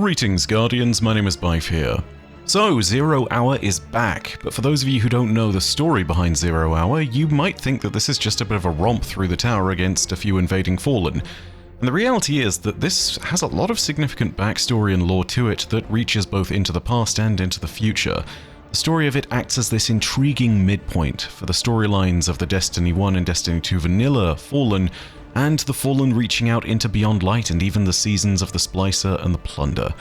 Greetings Guardians, my name is Bife here. So, Zero Hour is back, but for those of you who don't know the story behind Zero Hour, you might think that this is just a bit of a romp through the tower against a few invading Fallen. And the reality is that this has a lot of significant backstory and lore to it that reaches both into the past and into the future. The story of it acts as this intriguing midpoint for the storylines of the Destiny 1 and Destiny 2 Vanilla Fallen, and the Fallen reaching out into Beyond Light and even the seasons of the Splicer and the Plunder.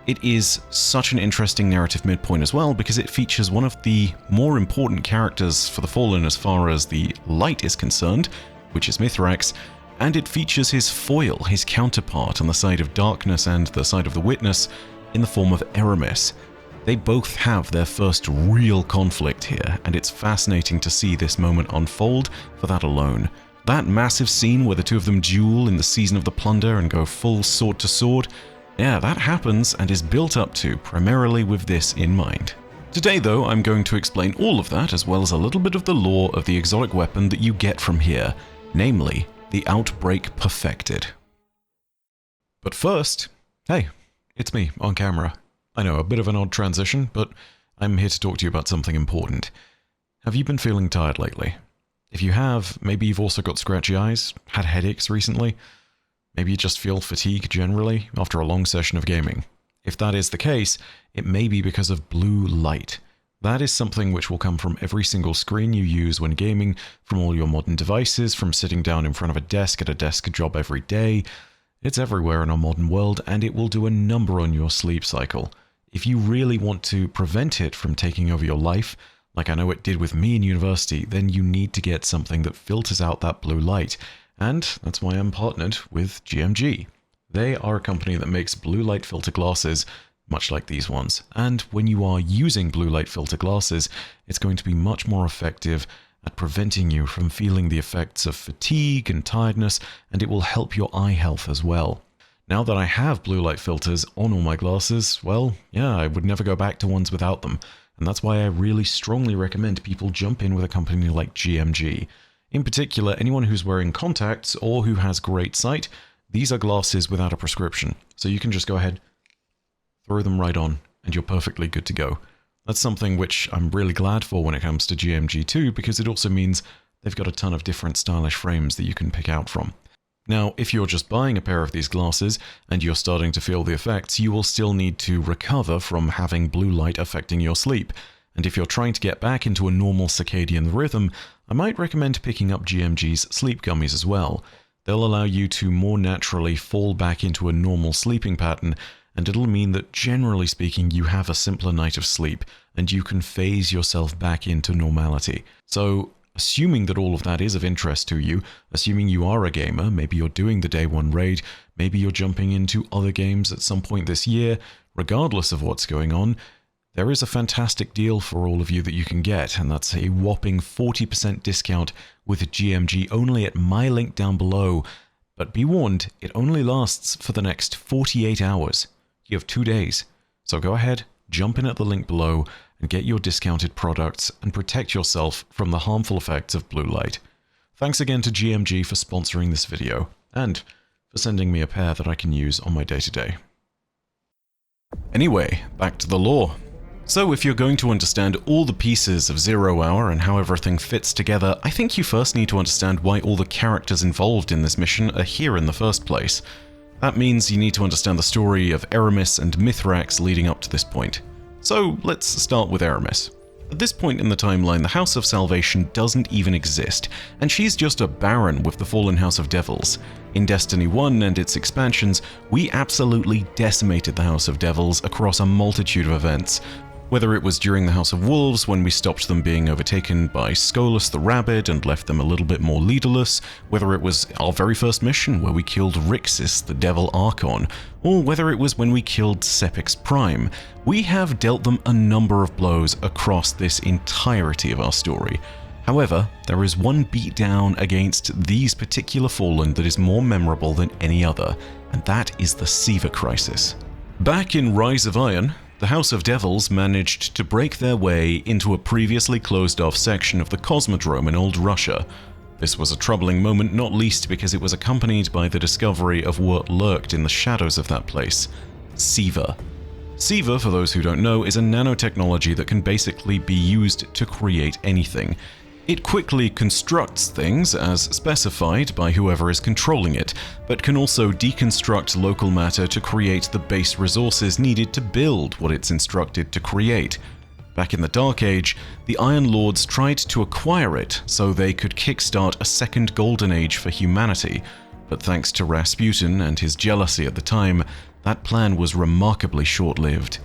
It is such an interesting narrative midpoint as well because it features one of the more important characters for the Fallen as far as the Light is concerned, which is Mithrax, and it features his foil, his counterpart on the side of Darkness and the side of the Witness in the form of Eramis. They both have their first real conflict here, and it's fascinating to see this moment unfold for that alone. That massive scene where the two of them duel in the season of the Plunder and go full sword to sword, yeah, that happens and is built up to primarily with this in mind. Today though, I'm going to explain all of that as well as a little bit of the lore of the exotic weapon that you get from here, namely, the Outbreak Perfected. But first, hey, it's me on camera. I know, a bit of an odd transition, but I'm here to talk to you about something important. Have you been feeling tired lately? If you have, maybe you've also got scratchy eyes, had headaches recently. Maybe you just feel fatigue generally after a long session of gaming. If that is the case, it may be because of blue light. That is something which will come from every single screen you use when gaming, from all your modern devices, from sitting down in front of a desk at a desk job every day. It's everywhere in our modern world, and it will do a number on your sleep cycle. If you really want to prevent it from taking over your life, like I know it did with me in university, then you need to get something that filters out that blue light. And that's why I'm partnered with GMG. They are a company that makes blue light filter glasses, much like these ones. And when you are using blue light filter glasses, it's going to be much more effective at preventing you from feeling the effects of fatigue and tiredness, and it will help your eye health as well. Now that I have blue light filters on all my glasses, well, yeah, I would never go back to ones without them. And that's why I really strongly recommend people jump in with a company like GMG. In particular, anyone who's wearing contacts or who has great sight, these are glasses without a prescription. So you can just go ahead, throw them right on, and you're perfectly good to go. That's something which I'm really glad for when it comes to GMG too, because it also means they've got a ton of different stylish frames that you can pick out from. Now, if you're just buying a pair of these glasses and you're starting to feel the effects, you will still need to recover from having blue light affecting your sleep. And if you're trying to get back into a normal circadian rhythm, I might recommend picking up GMG's sleep gummies as well. They'll allow you to more naturally fall back into a normal sleeping pattern, and it'll mean that generally speaking you have a simpler night of sleep, and you can phase yourself back into normality. So, assuming that all of that is of interest to you, assuming you are a gamer, maybe you're doing the Day 1 raid, maybe you're jumping into other games at some point this year, regardless of what's going on, there is a fantastic deal for all of you that you can get, and that's a whopping 40% discount with GMG only at my link down below. But be warned, it only lasts for the next 48 hours. You have 2 days. So go ahead, jump in at the link below, and get your discounted products and protect yourself from the harmful effects of blue light. Thanks again to GMG for sponsoring this video, and for sending me a pair that I can use on my day-to-day. Anyway, back to the lore. So if you're going to understand all the pieces of Zero Hour and how everything fits together, I think you first need to understand why all the characters involved in this mission are here in the first place. That means you need to understand the story of Eramis and Mithrax leading up to this point. So let's start with Eramis. At this point in the timeline, the House of Salvation doesn't even exist, and she's just a baron with the fallen House of Devils. In Destiny 1 and its expansions, we absolutely decimated the House of Devils across a multitude of events. Whether it was during the House of Wolves when we stopped them being overtaken by Skolas the Rabid and left them a little bit more leaderless, whether it was our very first mission where we killed Rixis the Devil Archon, or whether it was when we killed Sepix Prime, we have dealt them a number of blows across this entirety of our story. However, there is one beatdown against these particular Fallen that is more memorable than any other, and that is the Siva Crisis. Back in Rise of Iron, the House of Devils managed to break their way into a previously closed-off section of the Cosmodrome in Old Russia. This was a troubling moment, not least because it was accompanied by the discovery of what lurked in the shadows of that place. Siva. Siva, for those who don't know, is a nanotechnology that can basically be used to create anything. It quickly constructs things as specified by whoever is controlling it, but can also deconstruct local matter to create the base resources needed to build what it's instructed to create. Back in the Dark Age, the Iron Lords tried to acquire it so they could kickstart a second golden age for humanity, but thanks to Rasputin and his jealousy at the time, that plan was remarkably short-lived.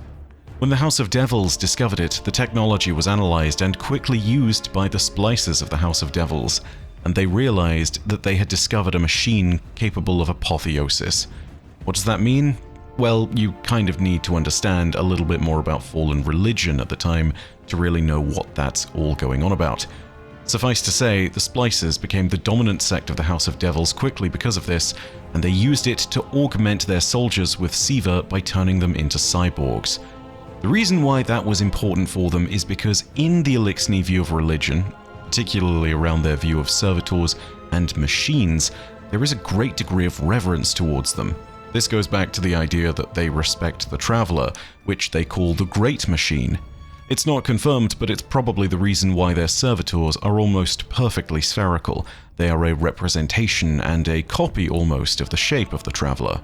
When the House of Devils discovered it, the technology was analyzed and quickly used by the splicers of the House of Devils, and they realized that they had discovered a machine capable of apotheosis. What does that mean? Well, you kind of need to understand a little bit more about fallen religion at the time to really know what that's all going on about. Suffice to say, the Splicers became the dominant sect of the House of Devils quickly because of this, and they used it to augment their soldiers with Siva by turning them into cyborgs. The reason why that was important for them is because in the Eliksni view of religion, particularly around their view of servitors and machines, there is a great degree of reverence towards them. This goes back to the idea that they respect the Traveler, which they call the Great Machine. It's not confirmed, but it's probably the reason why their servitors are almost perfectly spherical. They are a representation and a copy almost of the shape of the Traveler.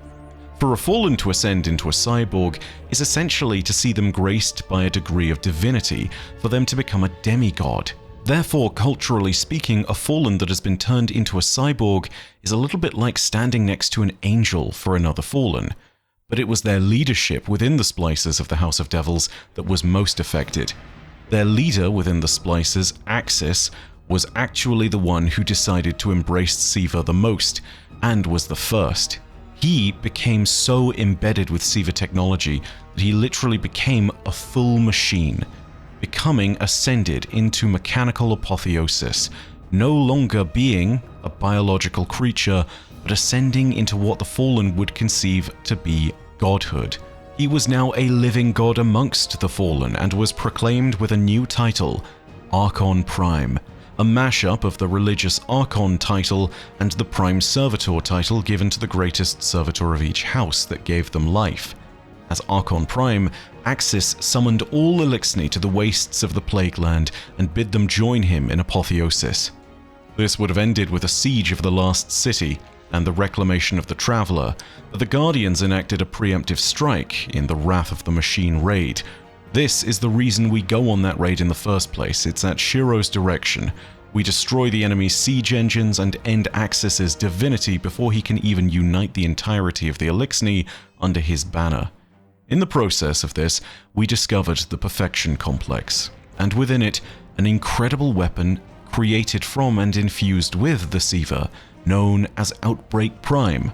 For a Fallen to ascend into a cyborg is essentially to see them graced by a degree of divinity, for them to become a demigod. Therefore, culturally speaking, a Fallen that has been turned into a cyborg is a little bit like standing next to an angel for another Fallen. But it was their leadership within the Splicers of the House of Devils that was most affected. Their leader within the Splicers, Axis, was actually the one who decided to embrace Siva the most, and was the first. He became so embedded with Siva technology that he literally became a full machine, becoming ascended into mechanical apotheosis, no longer being a biological creature, but ascending into what the Fallen would conceive to be godhood. He was now a living god amongst the Fallen and was proclaimed with a new title, Archon Prime, a mashup of the religious Archon title and the Prime Servitor title given to the greatest servitor of each house that gave them life. As Archon Prime, Axis summoned all Eliksni to the wastes of the Plague Land and bid them join him in apotheosis. This would have ended with a siege of the last city and the reclamation of the Traveler, but the Guardians enacted a preemptive strike in the Wrath of the Machine raid. This is the reason we go on that raid in the first place. It's at Shiro's direction. We destroy the enemy's siege engines and end Axis's divinity before he can even unite the entirety of the Eliksni under his banner. In the process of this, we discovered the Perfection Complex, and within it, an incredible weapon created from and infused with the Siva, known as Outbreak Prime.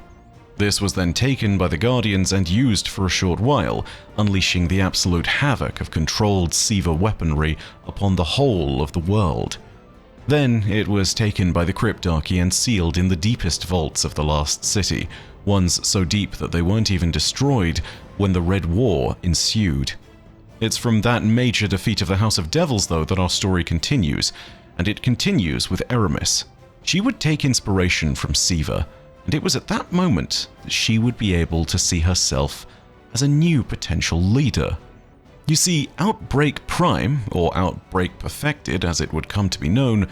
This was then taken by the Guardians and used for a short while, unleashing the absolute havoc of controlled Siva weaponry upon the whole of the world. Then it was taken by the Cryptarchy and sealed in the deepest vaults of the Last City, ones so deep that they weren't even destroyed when the Red War ensued. It's from that major defeat of the House of Devils, though, that our story continues, and it continues with Eramis. She would take inspiration from Siva, and it was at that moment that she would be able to see herself as a new potential leader. You see, Outbreak Prime, or Outbreak Perfected as it would come to be known,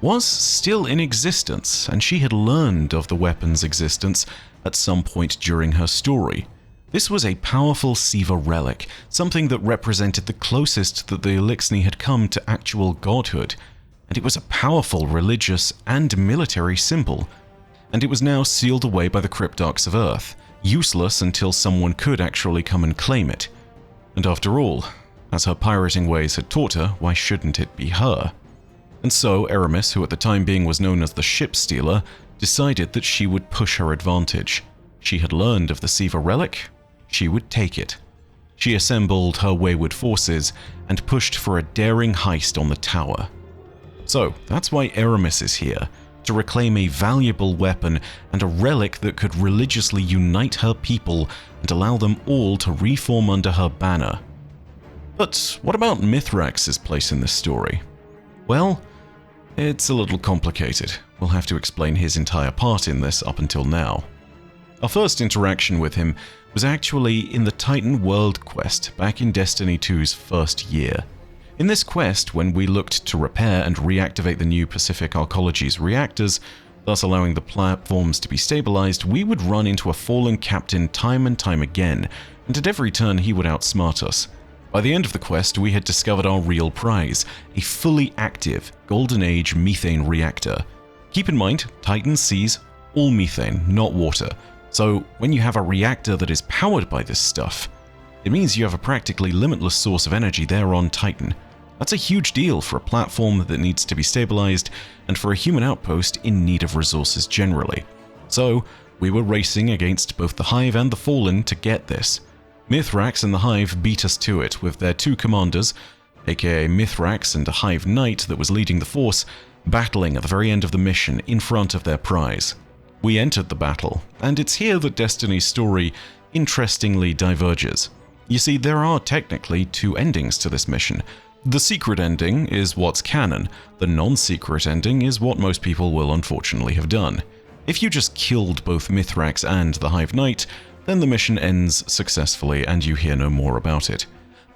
was still in existence, and she had learned of the weapon's existence at some point during her story. This was a powerful Siva relic, something that represented the closest that the Eliksni had come to actual godhood, and it was a powerful religious and military symbol. And it was now sealed away by the Cryptarchs of Earth, useless until someone could actually come and claim it. And after all, as her pirating ways had taught her, why shouldn't it be her? And so Eramis, who at the time being was known as the Ship Stealer, decided that she would push her advantage. She had learned of the Siva relic, she would take it. She assembled her wayward forces and pushed for a daring heist on the tower. So that's why Eramis is here, to reclaim a valuable weapon and a relic that could religiously unite her people and allow them all to reform under her banner. But what about Mithrax's place in this story? Well, it's a little complicated. We'll have to explain his entire part in this up until now. Our first interaction with him was actually in the Titan World quest back in Destiny 2's first year. In this quest, when we looked to repair and reactivate the new Pacific Arcology's reactors, thus allowing the platforms to be stabilized, we would run into a fallen captain time and time again, and at every turn he would outsmart us. By the end of the quest, we had discovered our real prize, a fully active Golden Age methane reactor. Keep in mind, Titan sees all methane, not water, so when you have a reactor that is powered by this stuff, it means you have a practically limitless source of energy there on Titan. That's a huge deal for a platform that needs to be stabilized and for a human outpost in need of resources generally. So, we were racing against both the Hive and the Fallen to get this. Mithrax and the Hive beat us to it with their two commanders, aka Mithrax and a Hive Knight that was leading the force, battling at the very end of the mission in front of their prize. We entered the battle, and it's here that Destiny's story interestingly diverges. You see, there are technically two endings to this mission. The secret ending is what's canon, the non-secret ending is what most people will unfortunately have done. If you just killed both Mithrax and the Hive Knight, then the mission ends successfully and you hear no more about it.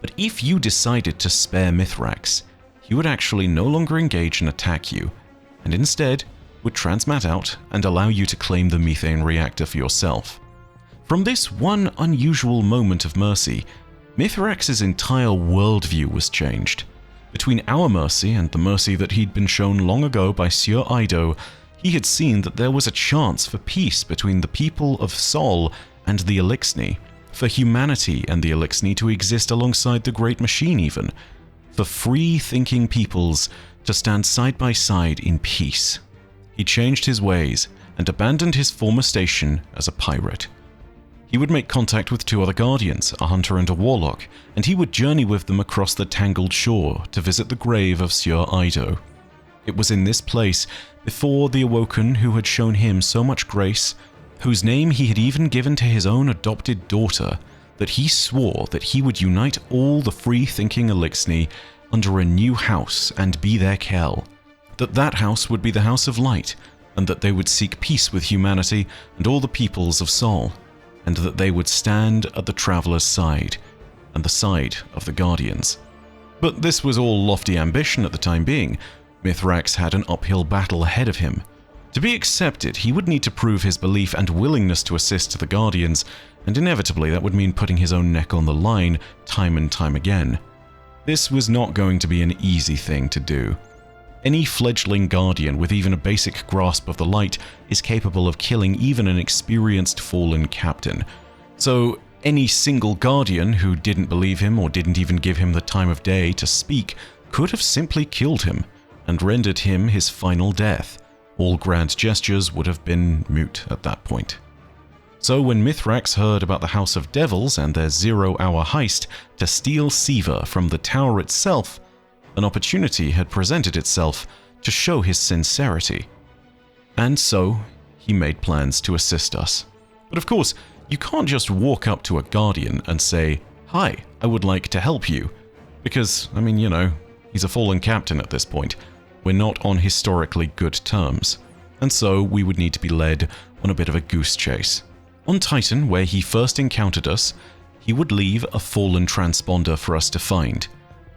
But if you decided to spare Mithrax, he would actually no longer engage and attack you, and instead would transmat out and allow you to claim the methane reactor for yourself. From this one unusual moment of mercy, Mithrax's entire worldview was changed. Between our mercy and the mercy that he'd been shown long ago by Sieur Ido, he had seen that there was a chance for peace between the people of Sol and the Eliksni, for humanity and the Eliksni to exist alongside the Great Machine even, for free-thinking peoples to stand side by side in peace. He changed his ways and abandoned his former station as a pirate. He would make contact with two other Guardians, a hunter and a warlock, and he would journey with them across the tangled shore to visit the grave of Sieur Ido. It was in this place, before the Awoken who had shown him so much grace, whose name he had even given to his own adopted daughter, that he swore that he would unite all the free-thinking Eliksni under a new house and be their Kell, that house would be the House of Light, and that they would seek peace with humanity and all the peoples of Sol, and that they would stand at the Traveler's side, and the side of the Guardians. But this was all lofty ambition at the time being. Mithrax had an uphill battle ahead of him. To be accepted, he would need to prove his belief and willingness to assist the Guardians, and inevitably that would mean putting his own neck on the line time and time again. This was not going to be an easy thing to do. Any fledgling Guardian with even a basic grasp of the light is capable of killing even an experienced fallen captain. So any single Guardian who didn't believe him or didn't even give him the time of day to speak could have simply killed him and rendered him his final death. All grand gestures would have been moot at that point. So when Mithrax heard about the House of Devils and their 0-hour heist to steal Siva from the tower itself, an opportunity had presented itself to show his sincerity. And so, he made plans to assist us. But of course, you can't just walk up to a Guardian and say, "Hi, I would like to help you." Because, I mean, you know, he's a fallen captain at this point. We're not on historically good terms. And so, we would need to be led on a bit of a goose chase. On Titan, where he first encountered us, he would leave a fallen transponder for us to find.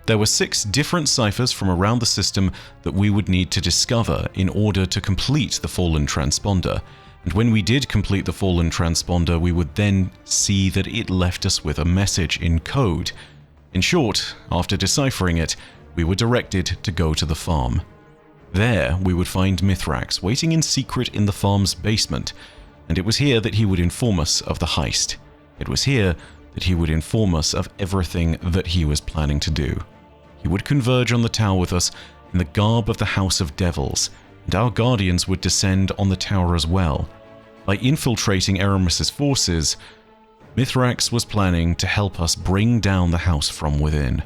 There were 6 different ciphers from around the system that we would need to discover in order to complete the fallen transponder, and when we did complete the fallen transponder, we would then see that it left us with a message in code. In short, after deciphering it, we were directed to go to the farm. There, we would find Mithrax waiting in secret in the farm's basement, and it was here that he would inform us of the heist. It was here that he would inform us of everything that he was planning to do. He would converge on the tower with us in the garb of the House of Devils, and our Guardians would descend on the tower as well. By infiltrating Eramis's forces, Mithrax was planning to help us bring down the house from within.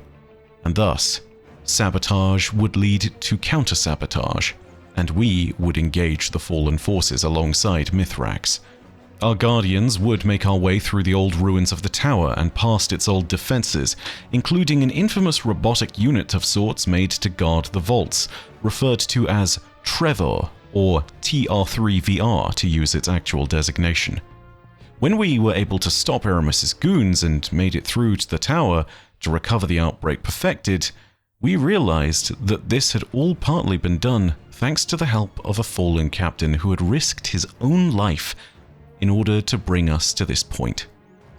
And thus, sabotage would lead to counter-sabotage, and we would engage the fallen forces alongside Mithrax. Our Guardians would make our way through the old ruins of the tower and past its old defenses, including an infamous robotic unit of sorts made to guard the vaults, referred to as Trevor, or TR3VR to use its actual designation. When we were able to stop Aramis's goons and made it through to the tower to recover the Outbreak Perfected, we realized that this had all partly been done thanks to the help of a fallen captain who had risked his own life in order to bring us to this point.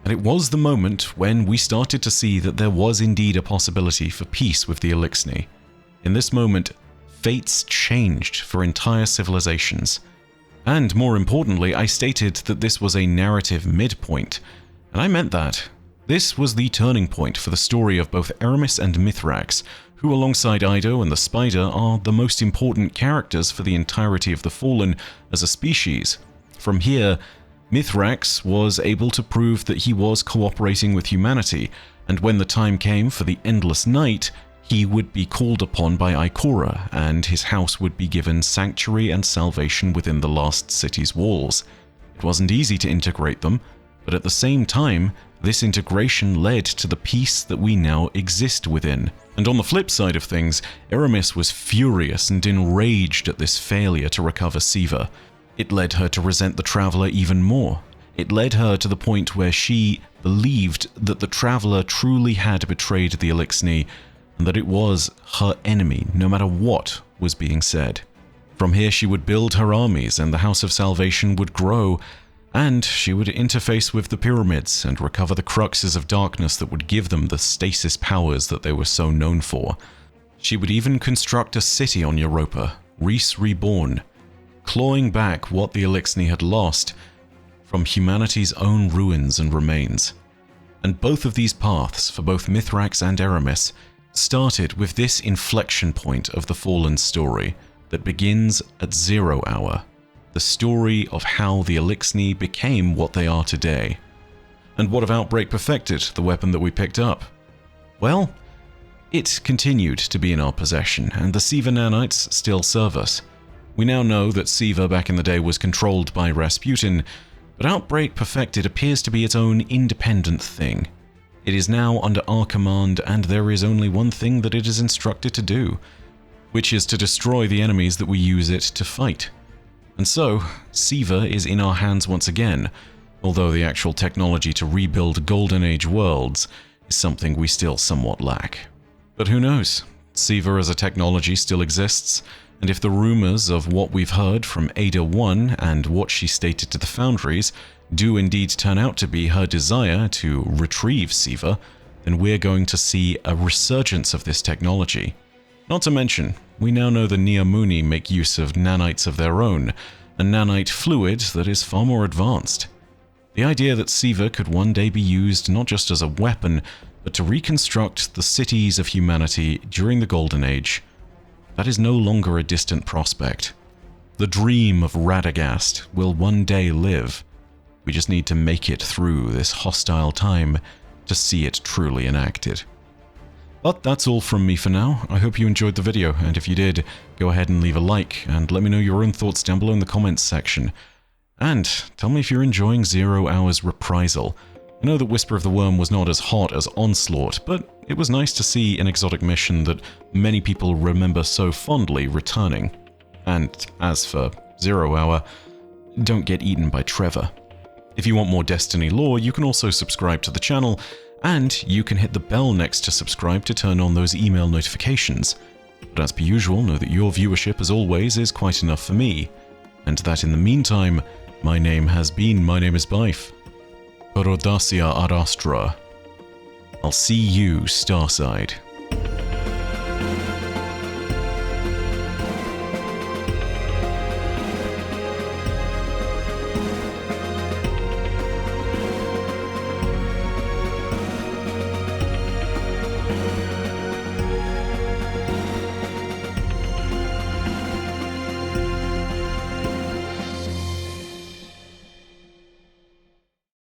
And it was the moment when we started to see that there was indeed a possibility for peace with the Eliksni. In this moment, fates changed for entire civilizations. And more importantly, I stated that this was a narrative midpoint, and I meant that. This was the turning point for the story of both Aramis and Mithrax, who alongside Ido and the Spider are the most important characters for the entirety of the Fallen as a species. From here, Mithrax was able to prove that he was cooperating with humanity, and when the time came for the Endless Night, he would be called upon by Ikora, and his house would be given sanctuary and salvation within the Lost City's walls. It wasn't easy to integrate them, but at the same time, this integration led to the peace that we now exist within. And on the flip side of things, Aramis was furious and enraged at this failure to recover Siva. It led her to resent the Traveler even more. It led her to the point where she believed that the Traveler truly had betrayed the Eliksni, and that it was her enemy no matter what was being said. From here she would build her armies and the House of Salvation would grow, and she would interface with the pyramids and recover the cruxes of darkness that would give them the stasis powers that they were so known for. She would even construct a city on Europa, Reese Reborn, clawing back what the Eliksni had lost from humanity's own ruins and remains. And both of these paths, for both Mithrax and Aramis, started with this inflection point of the Fallen story that begins at 0 hour, the story of how the Eliksni became what they are today. And what of Outbreak Perfected, the weapon that we picked up? Well, it continued to be in our possession, and the Siva nanites still serve us. We now know that Siva back in the day was controlled by Rasputin, but Outbreak Perfected appears to be its own independent thing. It is now under our command, and there is only one thing that it is instructed to do, which is to destroy the enemies that we use it to fight. And so, Siva is in our hands once again, although the actual technology to rebuild Golden Age worlds is something we still somewhat lack. But who knows? Siva as a technology still exists, and if the rumors of what we've heard from Ada 1 and what she stated to the Foundries do indeed turn out to be her desire to retrieve Siva, then we're going to see a resurgence of this technology. Not to mention, we now know the Neomuni make use of nanites of their own, a nanite fluid that is far more advanced. The idea that Siva could one day be used not just as a weapon, but to reconstruct the cities of humanity during the Golden Age, that is no longer a distant prospect. The dream of Radagast will one day live. We just need to make it through this hostile time to see it truly enacted. But that's all from me for now. I hope you enjoyed the video, and if you did, go ahead and leave a like, and let me know your own thoughts down below in the comments section. And tell me if you're enjoying 0 Hour's Reprisal. I know that Whisper of the Worm was not as hot as Onslaught, but it was nice to see an exotic mission that many people remember so fondly returning. And as for 0 Hour, don't get eaten by Trevor. If you want more Destiny lore, you can also subscribe to the channel, and you can hit the bell next to subscribe to turn on those email notifications. But as per usual, know that your viewership, as always, is quite enough for me, and that in the meantime, my name is Byf. Perodacia ad Astra. I'll see you, Starside.